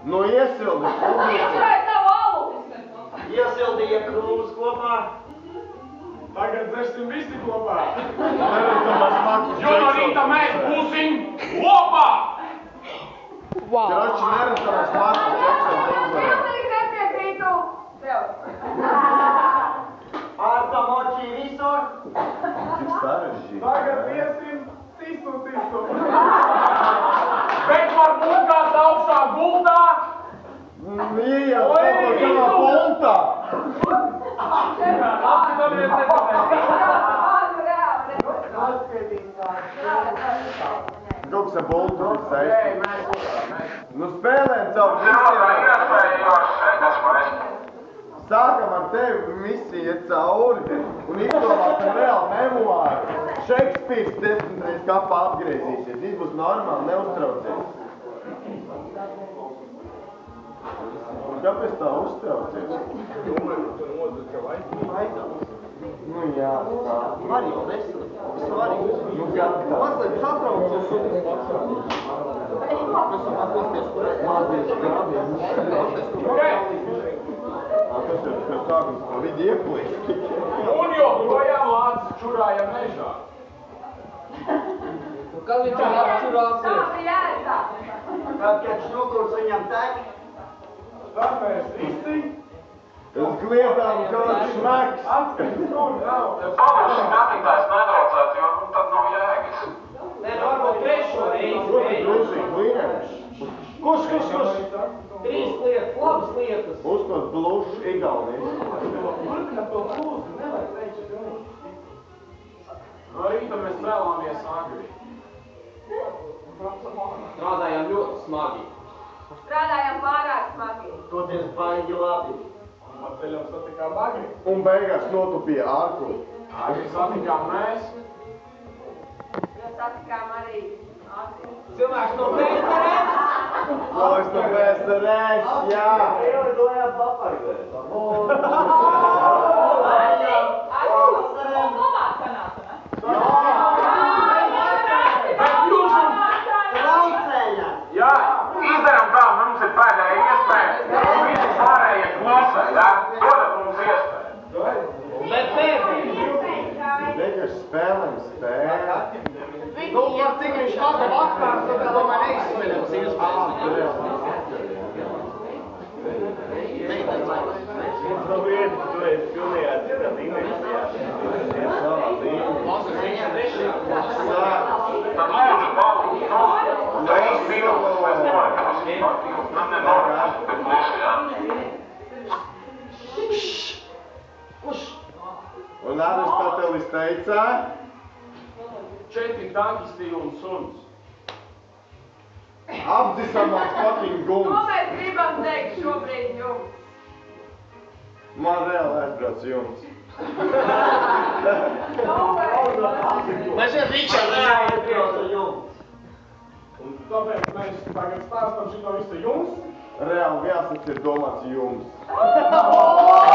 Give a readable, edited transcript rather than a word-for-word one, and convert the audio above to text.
Nu iesildi publiku. Izturēj savu alu! Iesildīja krūmus kopā. Tagad dzersim visi kopā. Jo no rīta mēs būsim kopā! Kroči neredzam smaku, Džeksons uzvarēja. Es nepiekrītu tev. Ārta močī visur. Cik sarežģīti. Tagad iesim tisu. Bet var būt kāds augšā gultā? Mīja, kaut savā puntā. Apskatāmies Kaut kas ar bultu ir saistīts. Nu spēlēm caur visiem. Sākam ar tevi misiju cauri un izdomāsim reāli memoāru. Šekspīrs 10 reiz kapā apgriezīsies. Viss būs normāli, neuztraucies. Kāpēc tā uztraucies? Nu jā, tā. Var jau nesli. Svarīgi. Nu kā tā. Mazliet satraucies. Kas sākums pa vidi ieplīst. Un joprojām lācis čurājam mežā. Kad viņš ir apčurāsies? Tā bija ērtā. Tad, kad šņukurs viņam tek, Tad mēs visi Es kliedām kāds šmeks. atskatīsim tur nav. Paliekšu skatītājs netraucēt, jo tad nav jēgas. Nē, varbūt trešo reizi. Drusīgi kliedš. Kurš? Trīs lietas, labas lietas. Uzkot blušs Igaunijas. No rīta mēs vēlamies agri. Strādājām ļoti smagi. Strādājam pārāk smagi. toties baigi labi. Man ceļam satikām agri. Un beigās notupīja ārku. Agri satikām mēs. Jo satikām arī ātri. Cilvēks no PSRS. Loks no PSRS, jā. Ielidojām papargais. Bet jūs Traucēja. jā, izdarām tā, mums ir pēdējā iespēja. Un visi pārējie klusē, jā? Dodat mums iespēju. Bet pēdējais. Vienkārši spēlēm spēlē. Nu, par cik viņš kāda vakars, tad domāju neizsmeļams iespējas. Labrīt, tu esi pilnījā citā dimensijā. Lasa, viņš ir trešajā. Tad lūdzu, palūdzu, no 3 minūtes mēs novēkamies. Man nenormās, bet klusi, jā? Un Aristotelis teica, 4 tankisti un suns. apdzisamās fucking Ko gums. mēs gribam teikt šobrīd jums? Man reāli aizbrauc jums. Mēs jau Ričards. Jāietbrauc ar jums. Un tāpēc mēs tagad stāstam šito visu jums. Reāli jāsats ir domāts jums. Oh!